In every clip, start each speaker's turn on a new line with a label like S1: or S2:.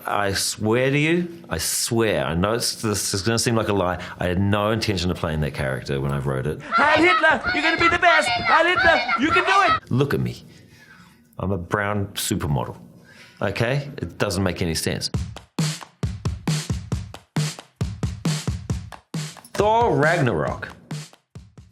S1: I swear to you, I swear, I know this is going to seem like a lie, I had no intention of playing that character when I wrote it.
S2: Heil Hitler, you're going to be the best! Heil Hitler, you can do it!
S1: Look at me. I'm a brown supermodel. Okay? It doesn't make any sense. Thor Ragnarok.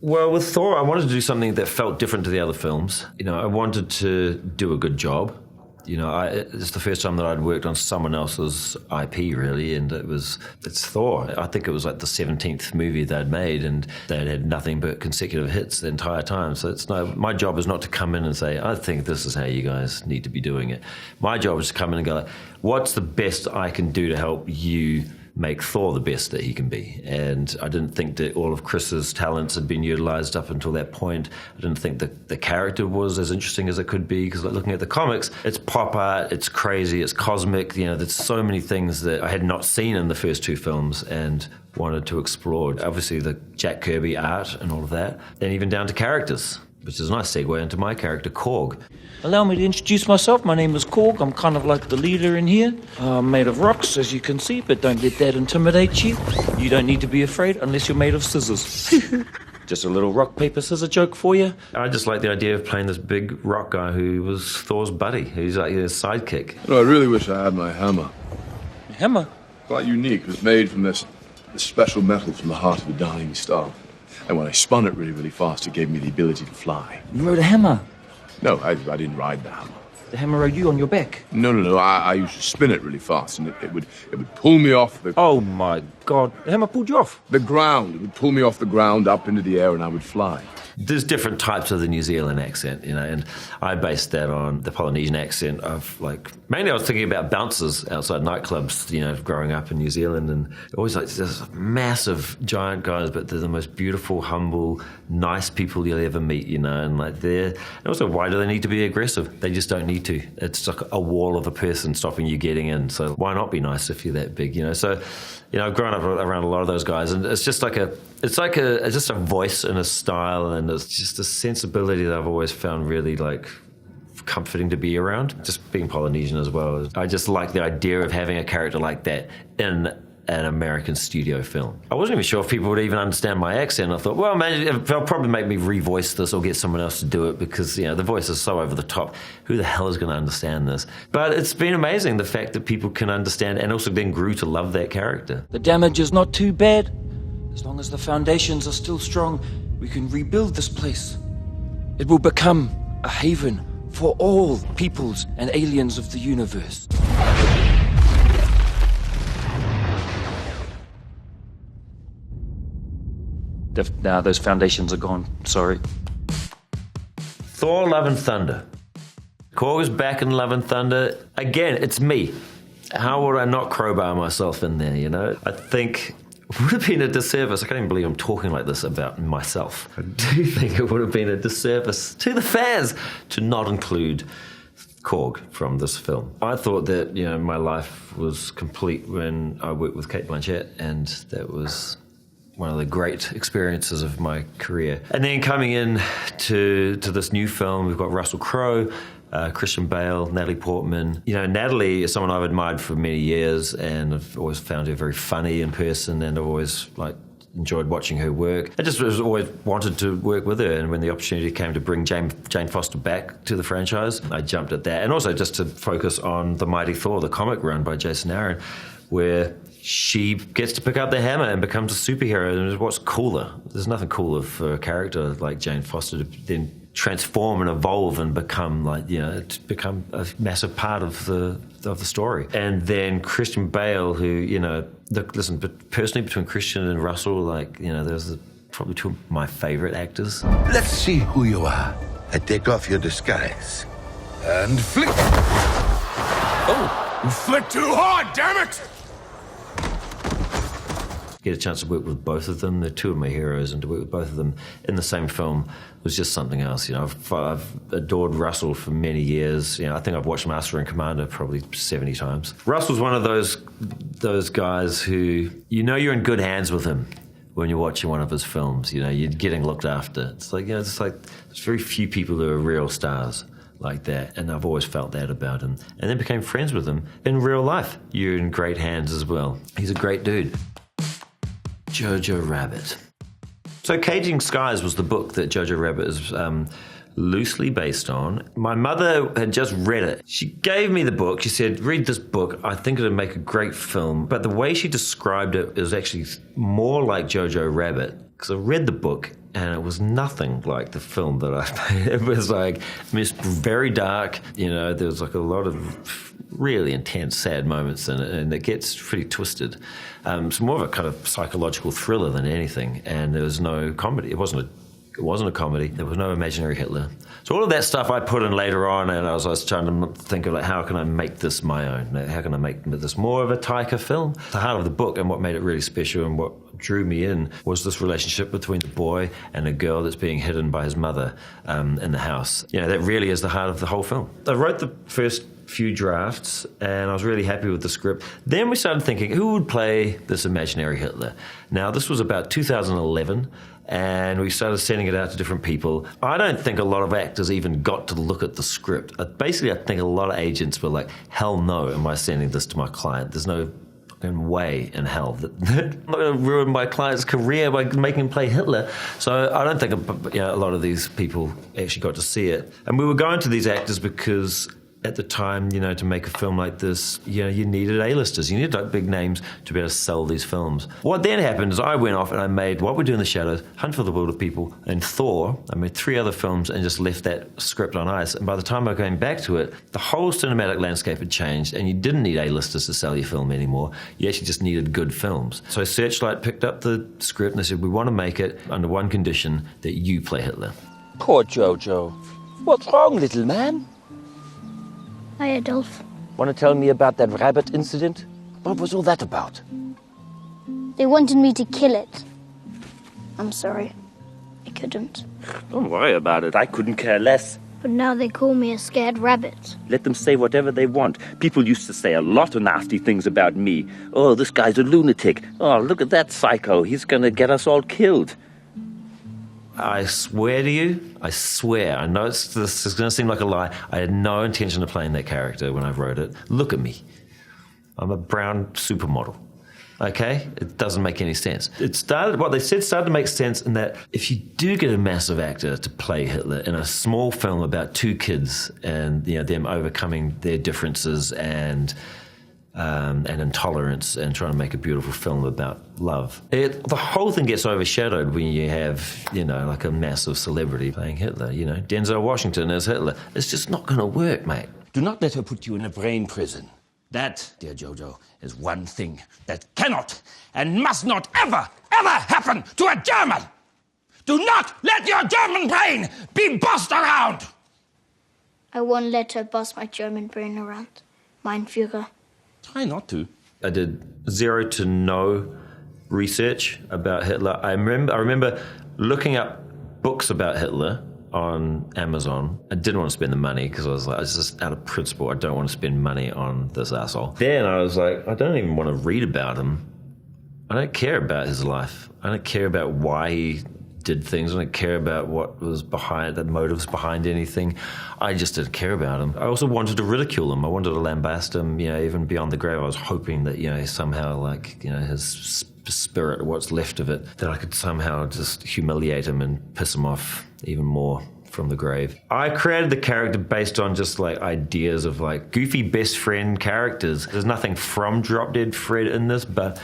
S1: Well, with Thor, I wanted to do something that felt different to the other films. You know, I wanted to do a good job. You know, it's the first time that I'd worked on someone else's IP, really, and it's Thor. I think it was like the 17th movie they'd made, and they'd had nothing but consecutive hits the entire time. So my job is not to come in and say, I think this is how you guys need to be doing it. My job is to come in and go, what's the best I can do to help you make Thor the best that he can be? And I didn't think that all of Chris's talents had been utilised up until that point. I didn't think that the character was as interesting as it could be, because like, looking at the comics, it's pop art, it's crazy, it's cosmic, you know, there's so many things that I had not seen in the first two films and wanted to explore. Obviously the Jack Kirby art and all of that, and even down to characters, which is a nice segue into my character, Korg.
S2: Allow me to introduce myself. My name is Korg. I'm kind of like the leader in here. I'm made of rocks, as you can see, but don't let that intimidate you. You don't need to be afraid unless you're made of scissors. Just a little rock, paper, scissors joke for you.
S1: I just like the idea of playing this big rock guy who was Thor's buddy. He's like his sidekick.
S3: You know, I really wish I had my hammer.
S2: Hammer?
S3: Quite unique. It was made from this special metal from the heart of a dying star. And when I spun it really, really fast, it gave me the ability to fly.
S2: You rode a hammer?
S3: No, I didn't ride the hammer.
S2: The hammer rode you on your back?
S3: No. I used to spin it really fast, and it would pull me off the...
S2: Oh, my God. The hammer pulled you off?
S3: The ground. It would pull me off the ground up into the air, and I would fly.
S1: There's different types of the New Zealand accent, you know, and I based that on the Polynesian accent of, like, mainly I was thinking about bouncers outside nightclubs, you know, growing up in New Zealand, and always like this massive, giant guys, but they're the most beautiful, humble, nice people you'll ever meet, you know, and like and also, why do they need to be aggressive? They just don't need to. It's like a wall of a person stopping you getting in, so why not be nice if you're that big, you know? So, you know, I've grown up around a lot of those guys, and it's just like it's just a voice and a style, and it's just a sensibility that I've always found really like comforting to be around. Just being Polynesian as well, I just like the idea of having a character like that in an American studio film. I wasn't even sure if people would even understand my accent. I thought, well, man, they'll probably make me revoice this or get someone else to do it, because, you know, the voice is so over the top. Who the hell is going to understand this? But it's been amazing, the fact that people can understand and also then grew to love that character.
S2: The damage is not too bad. As long as the foundations are still strong, we can rebuild this place. It will become a haven for all peoples and aliens of the universe. Now those foundations are gone. Sorry.
S1: Thor: Love and Thunder. Korg is back in Love and Thunder. Again, it's me. How would I not crowbar myself in there, you know? I think it would have been a disservice. I can't even believe I'm talking like this about myself. I do think it would have been a disservice to the fans to not include Korg from this film. I thought that, you know, my life was complete when I worked with Cate Blanchett, and that was one of the great experiences of my career. And then coming in to this new film, we've got Russell Crowe, Christian Bale, Natalie Portman. You know, Natalie is someone I've admired for many years, and I've always found her very funny in person, and I've always enjoyed watching her work. I just always wanted to work with her, and when the opportunity came to bring Jane Foster back to the franchise, I jumped at that. And also just to focus on The Mighty Thor, the comic run by Jason Aaron, where she gets to pick up the hammer and becomes a superhero. And what's cooler? There's nothing cooler for a character like Jane Foster to then transform and evolve and become to become a massive part of the story. And then Christian Bale, who, you know, listen, but personally between Christian and Russell, like, you know, there's probably two of my favorite actors.
S4: Let's see who you are. I take off your disguise and flick.
S1: Oh,
S4: you flick too hard, damn it!
S1: Get a chance to work with both of them. They're two of my heroes, and to work with both of them in the same film was just something else. You know, I've adored Russell for many years. You know, I think I've watched Master and Commander probably 70 times. Russell's one of those guys who, you know, you're in good hands with him when you're watching one of his films. You know, you're getting looked after. It's like, you know, it's like there's very few people who are real stars. like that. And I've always felt that about him. And then became friends with him in real life. You're in great hands as well. He's a great dude. Jojo Rabbit. So Caging Skies was the book that Jojo Rabbit is loosely based on. My mother had just read it. She gave me the book. She said, read this book. I think it'll make a great film. But the way she described it is actually more like Jojo Rabbit. Because I read the book and it was nothing like the film that I made. It was like, it's very dark. You know, there was like a lot of really intense, sad moments in it, and it gets pretty twisted. It's more of a kind of psychological thriller than anything. And there was no comedy. It wasn't a comedy. There was no imaginary Hitler. So all of that stuff I put in later on, and I was trying to think of like, how can I make this my own? How can I make this more of a Taika film? The heart of the book and what made it really special and what drew me in was this relationship between the boy and a girl that's being hidden by his mother in the house. You know, that really is the heart of the whole film. I wrote the first few drafts and I was really happy with the script. Then we started thinking, who would play this imaginary Hitler? Now, this was about 2011. And we started sending it out to different people. I don't think a lot of actors even got to look at the script. Basically, I think a lot of agents were like, hell no, am I sending this to my client? There's no fucking way in hell that I'm not going to ruin my client's career by making him play Hitler. So I don't think a lot of these people actually got to see it. And we were going to these actors because at the time, you know, to make a film like this, you know, you needed A-listers. You needed like big names to be able to sell these films. What then happened is I went off and I made What We Do in the Shadows, Hunt for the Wilder People, and Thor. I made 3 other films and just left that script on ice. And by the time I was going back to it, the whole cinematic landscape had changed and you didn't need A-listers to sell your film anymore. You actually just needed good films. So Searchlight picked up the script and they said, we want to make it under one condition, that you play Hitler.
S2: Poor Jojo. What's wrong, little man?
S5: Hi, Adolf.
S2: Want to tell me about that rabbit incident? What was all that about?
S5: They wanted me to kill it. I'm sorry. I couldn't.
S2: Don't worry about it. I couldn't care less.
S5: But now they call me a scared rabbit.
S2: Let them say whatever they want. People used to say a lot of nasty things about me. Oh, this guy's a lunatic. Oh, look at that psycho. He's gonna get us all killed.
S1: I swear to you, I swear, I know this is going to seem like a lie. I had no intention of playing that character when I wrote it. Look at me. I'm a brown supermodel. Okay? It doesn't make any sense. What they said started to make sense in that if you do get a massive actor to play Hitler in a small film about 2 kids and, you know, them overcoming their differences and intolerance and trying to make a beautiful film about love. The whole thing gets overshadowed when you have, you know, like a massive celebrity playing Hitler, you know, Denzel Washington as Hitler. It's just not going to work, mate.
S6: Do not let her put you in a brain prison. That, dear Jojo, is one thing that cannot and must not ever, ever happen to a German. Do not let your German brain be bossed around.
S5: I won't let her boss my German brain around. Mein Führer.
S6: Try not to.
S1: I did 0 to no research about Hitler. I remember looking up books about Hitler on Amazon. I didn't want to spend the money because I was just out of principle, I don't want to spend money on this asshole. Then I was like, I don't even want to read about him. I don't care about his life. I don't care about why he did things. I don't care about what was behind, the motives behind anything. I just didn't care about him. I also wanted to ridicule him. I wanted to lambast him, you know, even beyond the grave. I was hoping that, you know, somehow, like, you know, his spirit, what's left of it, that I could somehow just humiliate him and piss him off even more from the grave. I created the character based on just like ideas of like goofy best friend characters. There's nothing from Drop Dead Fred in this, but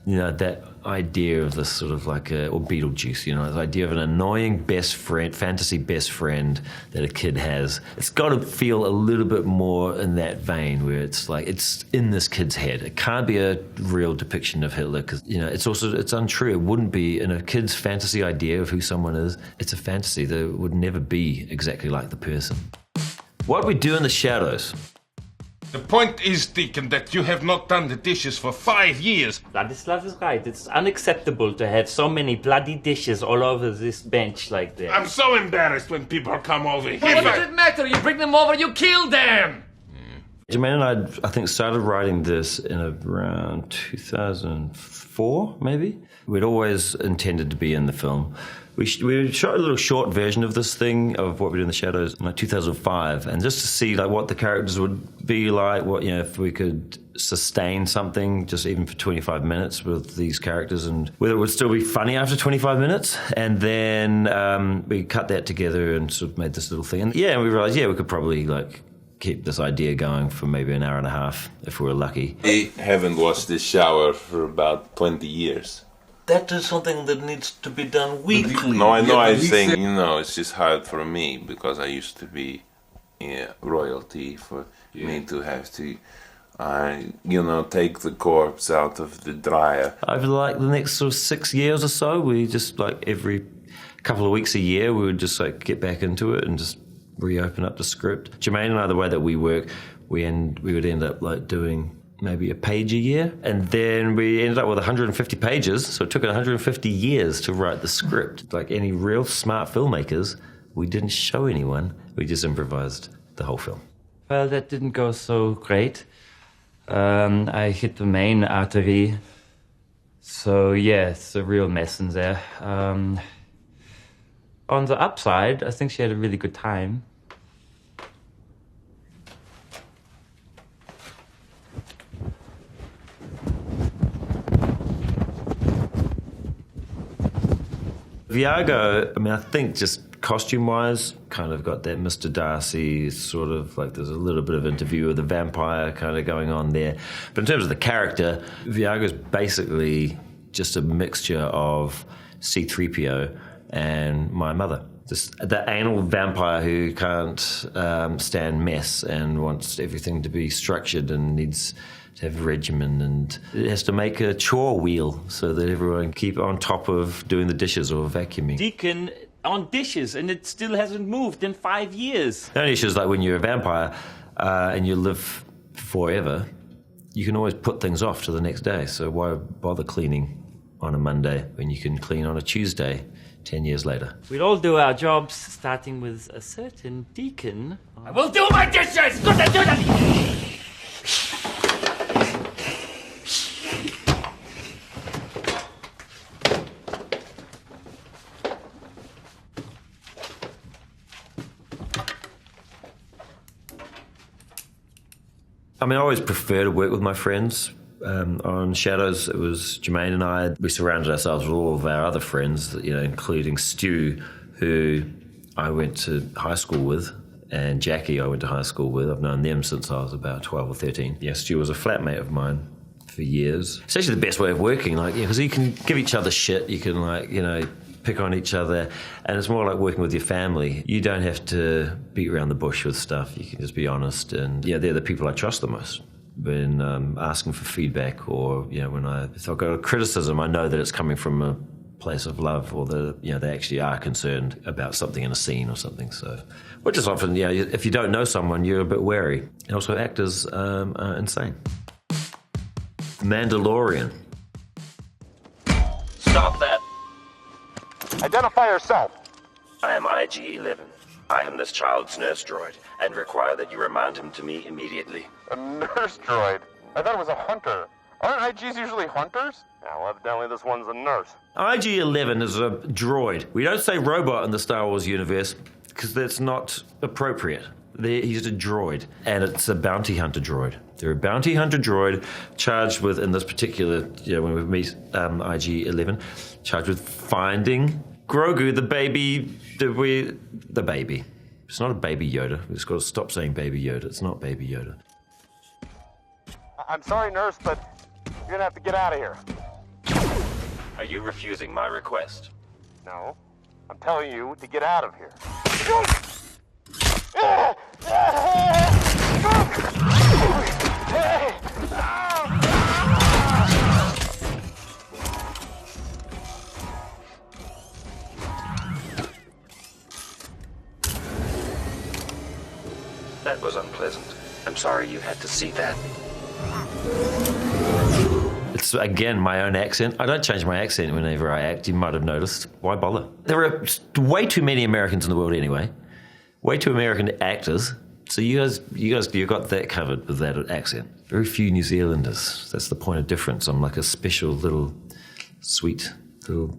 S1: you know, that idea of this sort of like or Beetlejuice, you know, the idea of an annoying best friend, fantasy best friend that a kid has. It's got to feel a little bit more in that vein where it's like, it's in this kid's head. It can't be a real depiction of Hitler because, you know, it's untrue. It wouldn't be in a kid's fantasy idea of who someone is. It's a fantasy that would never be exactly like the person. What We Do in the Shadows.
S7: The point is, Deacon, that you have not done the dishes for 5 years.
S8: Vladislav is right. It's unacceptable to have so many bloody dishes all over this bench like that.
S7: I'm so embarrassed when people come over here.
S9: What does it matter? You bring them over, you kill them!
S1: Jermaine and I think, started writing this in around 2004, maybe. We'd always intended to be in the film. We shot a little short version of this thing, of what we do in the shadows, in like 2005, and just to see like what the characters would be like, what, you know, if we could sustain something just even for 25 minutes with these characters, and whether it would still be funny after 25 minutes. And then we cut that together and sort of made this little thing. And yeah, we realized, yeah, we could probably like keep this idea going for maybe an hour and a half if we were lucky.
S9: I haven't watched this shower for about 20 years.
S2: That is something that needs to be done weekly.
S9: No, I know. I'm saying, you know, it's just hard for me because I used to be royalty for me to have to, you know, take the corpse out of the dryer.
S1: Over like the next sort of 6 years or so, we just like every couple of weeks a year, we would just like get back into it and just reopen up the script. Jermaine and I, the way that we work, we would end up like doing maybe a page a year, and then we ended up with 150 pages, so it took 150 years to write the script. Like any real smart filmmakers, we didn't show anyone, we just improvised the whole film.
S8: Well, that didn't go so great. I hit the main artery, so yeah, it's a real mess in there. On the upside, I think she had a really good time.
S1: Viago, I mean, I think just costume-wise, kind of got that Mr. Darcy sort of, like there's a little bit of interview with the vampire kind of going on there. But in terms of the character, Viago's basically just a mixture of C-3PO and my mother. Just the anal vampire who can't stand mess and wants everything to be structured and needs to have regimen, and it has to make a chore wheel so that everyone can keep on top of doing the dishes or vacuuming.
S8: Deacon on dishes, and it still hasn't moved in 5 years.
S1: The only issue is like when you're a vampire and you live forever, you can always put things off to the next day. So why bother cleaning on a Monday when you can clean on a Tuesday 10 years later?
S8: We'll all do our jobs, starting with a certain deacon. I will do my dishes! Good, I do that!
S1: I mean, I always prefer to work with my friends. On Shadows, it was Jermaine and I. We surrounded ourselves with all of our other friends, you know, including Stu, who I went to high school with, and Jackie I went to high school with. I've known them since I was about 12 or 13. Yeah, Stu was a flatmate of mine for years. It's actually the best way of working, like, because you can give each other shit, you can, like, you know, pick on each other, and it's more like working with your family. You don't have to beat around the bush with stuff. You can just be honest, and yeah, they're the people I trust the most. When asking for feedback, or you know, if I've got a criticism, I know that it's coming from a place of love, or that, you know, they actually are concerned about something in a scene or something. So, which is often, you know, if you don't know someone, you're a bit wary. And also, actors are insane. Mandalorian.
S10: Stop that. Identify yourself.
S11: I am IG-11. I am this child's nurse droid, and require that you remind him to me immediately.
S10: A nurse droid? I thought it was a hunter. Aren't IGs usually hunters? Yeah, well, evidently this one's a nurse.
S1: IG-11 is a droid. We don't say robot in the Star Wars universe, because that's not appropriate. He's a droid, and it's a bounty hunter droid. They're a bounty hunter droid charged with, in this particular, you know, when we meet IG-11, charged with finding Grogu, the baby, the baby. It's not a baby Yoda. We've just got to stop saying baby Yoda. It's not baby Yoda.
S10: I'm sorry, nurse, but you're gonna have to get out of here.
S11: Are you refusing my request?
S10: No, I'm telling you to get out of here.
S11: That was unpleasant. I'm sorry you had to see that.
S1: It's, again, my own accent. I don't change my accent whenever I act. You might have noticed. Why bother? There are way too many Americans in the world anyway. Way too American actors. So you got that covered with that accent. Very few New Zealanders. That's the point of difference. I'm like a special little sweet little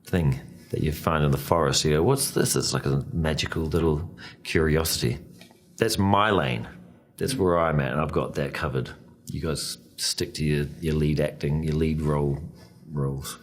S1: thing that you find in the forest. You go, what's this? It's like a magical little curiosity. That's my lane. That's where I'm at, and I've got that covered. You guys stick to your lead acting, your lead roles.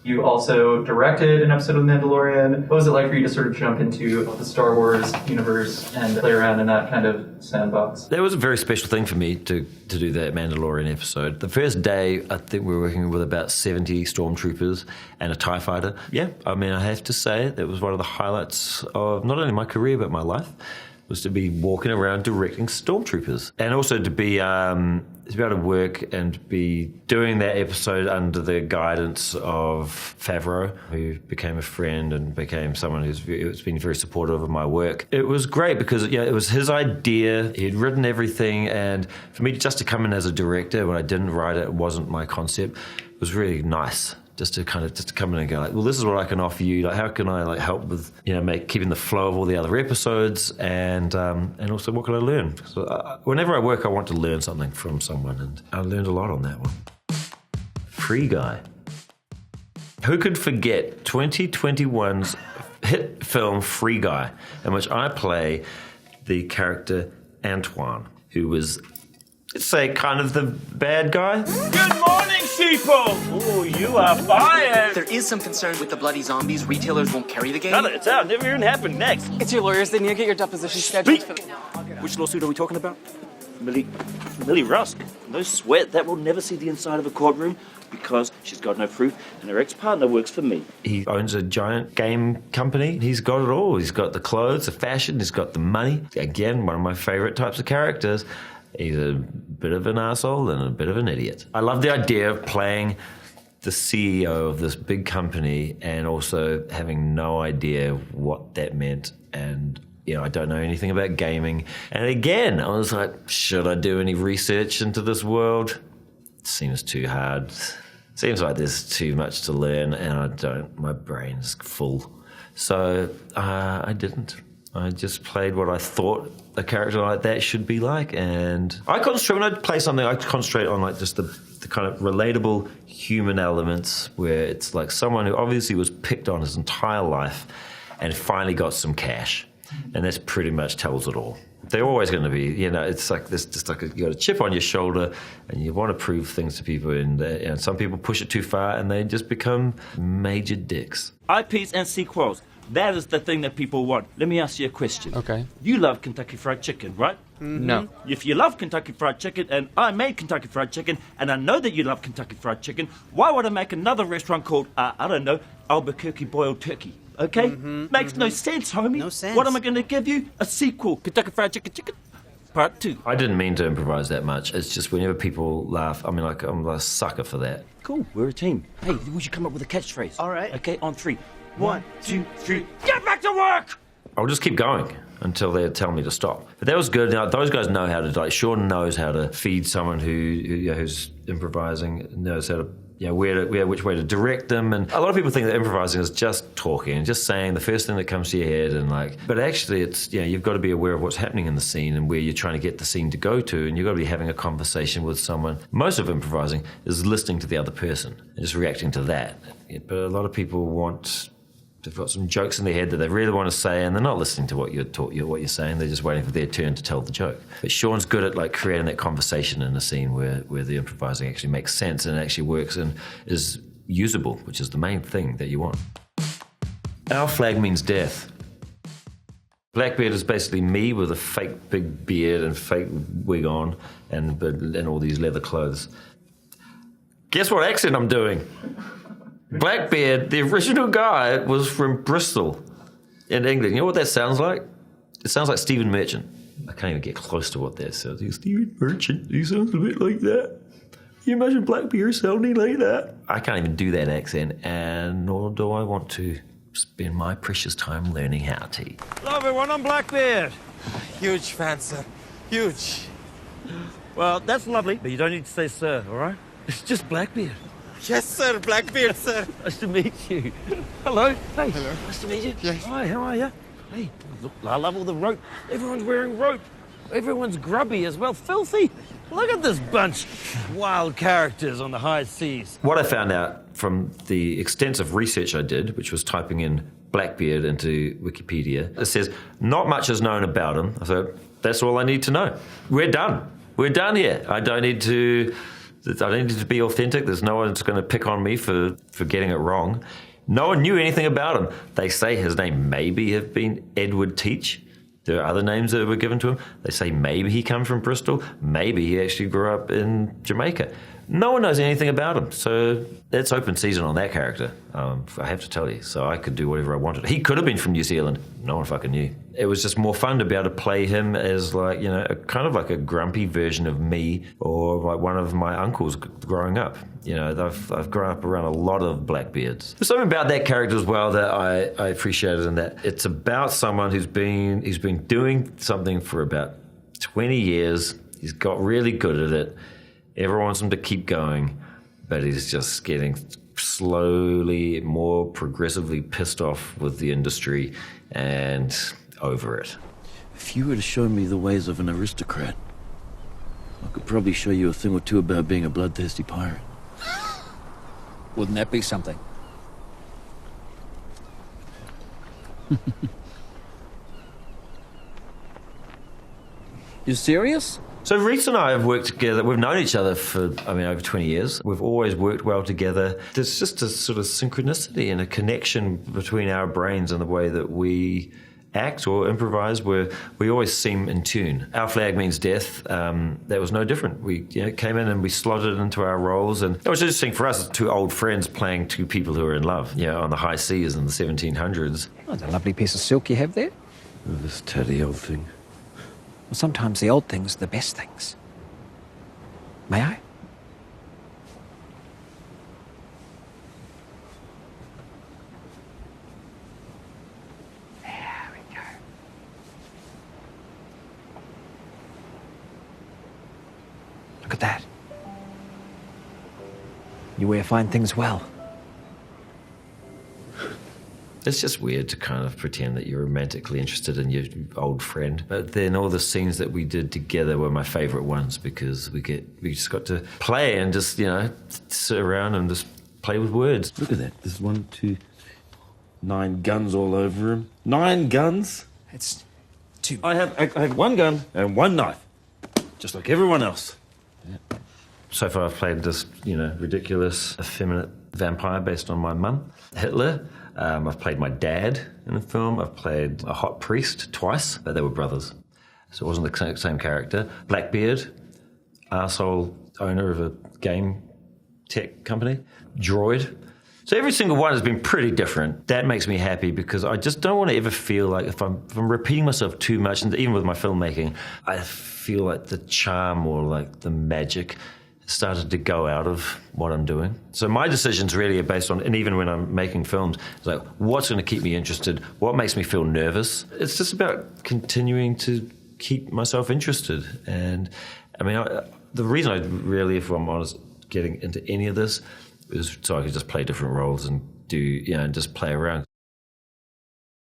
S12: You also directed an episode of Mandalorian. What was it like for you to sort of jump into the Star Wars universe and play around in that kind of sandbox?
S1: That was a very special thing for me to do that Mandalorian episode. The first day, I think we were working with about 70 stormtroopers and a TIE fighter. Yeah, I mean, I have to say that was one of the highlights of not only my career but my life, was to be walking around directing stormtroopers. And also to be able to work and be doing that episode under the guidance of Favreau, who became a friend and became someone who's been very supportive of my work. It was great because it was his idea. He'd written everything, and for me just to come in as a director when I didn't write it wasn't my concept. It was really nice. Just to come in and go like, well, this is what I can offer you. Like, how can I like help with keeping the flow of all the other episodes, and also what can I learn? So whenever I work, I want to learn something from someone, and I learned a lot on that one. Free Guy. Who could forget 2021's hit film Free Guy, in which I play the character Antoine, who was, let's say, kind of the bad guy.
S13: Good morning, sheeple! Oh, you are fired!
S14: There is some concern with the bloody zombies. Retailers won't carry the game.
S13: None of it's out. Never even happened. Next.
S15: It's your lawyers. They need to get your deposition scheduled.
S13: Which lawsuit are we talking about? Millie Rusk. No sweat. That will never see the inside of a courtroom because she's got no proof and her ex-partner works for me.
S1: He owns a giant game company. He's got it all. He's got the clothes, the fashion, he's got the money. Again, one of my favorite types of characters. He's a bit of an asshole and a bit of an idiot. I love the idea of playing the CEO of this big company and also having no idea what that meant. And, I don't know anything about gaming. And again, I was like, should I do any research into this world? It seems too hard. Seems like there's too much to learn, and my brain's full. So I didn't. I just played what I thought a character like that should be like, and when I play something, I concentrate on like just the kind of relatable human elements, where it's like someone who obviously was picked on his entire life and finally got some cash, and that's pretty much tells it all. They're always going to be, it's like this, just like you got a chip on your shoulder, and you want to prove things to people, and some people push it too far, and they just become major dicks.
S13: IPs and sequels. That is the thing that people want. Let me ask you a question.
S15: Okay.
S13: You love Kentucky Fried Chicken, right?
S15: Mm-hmm. No.
S13: If you love Kentucky Fried Chicken, and I made Kentucky Fried Chicken, and I know that you love Kentucky Fried Chicken, why would I make another restaurant called, Albuquerque Boiled Turkey? Okay?
S15: Mm-hmm.
S13: Makes no sense, homie.
S15: No sense.
S13: What am I going to give you? A sequel. Kentucky Fried Chicken, Part 2.
S1: I didn't mean to improvise that much. It's just whenever people laugh, I'm a sucker for that.
S13: Cool, we're a team. Hey, would you come up with a catchphrase?
S14: All right.
S13: Okay, on 3. 1, 2, 3. Get back to work!
S1: I'll just keep going until they tell me to stop. But that was good. Now, those guys know how to, Sean knows how to feed someone who's improvising, knows how to, which way to direct them. And a lot of people think that improvising is just talking and just saying the first thing that comes to your head, but actually it's, you've got to be aware of what's happening in the scene and where you're trying to get the scene to go to, and you've got to be having a conversation with someone. Most of improvising is listening to the other person and just reacting to that. But a lot of people they've got some jokes in their head that they really want to say, and they're not listening to what you're saying. They're just waiting for their turn to tell the joke. But Sean's good at creating that conversation in a scene where the improvising actually makes sense and actually works and is usable, which is the main thing that you want. Our flag means death. Blackbeard is basically me with a fake big beard and fake wig on and all these leather clothes. Guess what accent I'm doing? Blackbeard, the original guy, was from Bristol in England. You know what that sounds like? It sounds like Stephen Merchant. I can't even get close to what that sounds like. Stephen Merchant, he sounds a bit like that. Can you imagine Blackbeard sounding like that? I can't even do that accent, and nor do I want to spend my precious time learning how to.
S13: Hello, everyone. I'm Blackbeard.
S15: Huge fan, sir. Huge.
S13: Well, that's lovely, but you don't need to say sir, all right? It's just Blackbeard.
S15: Yes, sir. Blackbeard, sir.
S13: Nice to meet you. Hello. Hey.
S15: Hello.
S13: Nice to meet you.
S15: Yes.
S13: Hi, how are you?
S6: Hey, look, I love all the rope. Everyone's wearing rope. Everyone's grubby as well, filthy. Look at this bunch. Wild characters on the high seas.
S1: What I found out from the extensive research I did, which was typing in Blackbeard into Wikipedia, it says not much is known about him. So that's all I need to know. We're done. We're done here. I don't need to be authentic. There's no one that's going to pick on me for getting it wrong. No one knew anything about him. They say his name maybe have been Edward Teach. There are other names that were given to him. They say maybe he comes from Bristol. Maybe he actually grew up in Jamaica. No one knows anything about him. So it's open season on that character, I have to tell you. So I could do whatever I wanted. He could have been from New Zealand. No one fucking knew. It was just more fun to be able to play him as like, you know, kind of like a grumpy version of me or like one of my uncles growing up. You know, I've grown up around a lot of Blackbeards. There's something about that character as well that I appreciated, in that it's about someone who's been doing something for about 20 years. He's got really good at it. Everyone wants him to keep going, but he's just getting slowly, more progressively pissed off with the industry and over it.
S16: If you were to show me the ways of an aristocrat, I could probably show you a thing or two about being a bloodthirsty pirate.
S17: Wouldn't that be something? You serious?
S1: So Reese and I have worked together. We've known each other for, over 20 years. We've always worked well together. There's just a sort of synchronicity and a connection between our brains and the way that we act or improvise, where we always seem in tune. Our flag means death. That was no different. We came in and we slotted into our roles, and it was interesting for us, two old friends playing two people who are in love, on the high seas in the 1700s.
S17: Oh, that's a lovely piece of silk you have there.
S16: Oh, this tatty old thing.
S17: Well, sometimes the old things are the best things. May I? There we go. Look at that. You wear fine things well.
S1: It's just weird to kind of pretend that you're romantically interested in your old friend. But then all the scenes that we did together were my favourite ones, because we just got to play and just, sit around and just play with words.
S16: Look at that. There's 1, 2, 9 guns all over him. 9 guns?
S17: It's too...
S16: I have 1 gun and 1 knife. Just like everyone else.
S1: Yeah. So far I've played this, ridiculous, effeminate vampire based on my mum, Hitler. I've played my dad in a film. I've played a hot priest twice, but they were brothers. So it wasn't the same character. Blackbeard, arsehole owner of a game tech company. Droid. So every single one has been pretty different. That makes me happy, because I just don't want to ever feel like if I'm repeating myself too much, and even with my filmmaking, I feel like the charm or like the magic started to go out of what I'm doing. So my decisions really are based on, and even when I'm making films, it's like, what's going to keep me interested? What makes me feel nervous? It's just about continuing to keep myself interested. And the reason I really, if I'm honest, getting into any of this is so I could just play different roles and do, and just play around.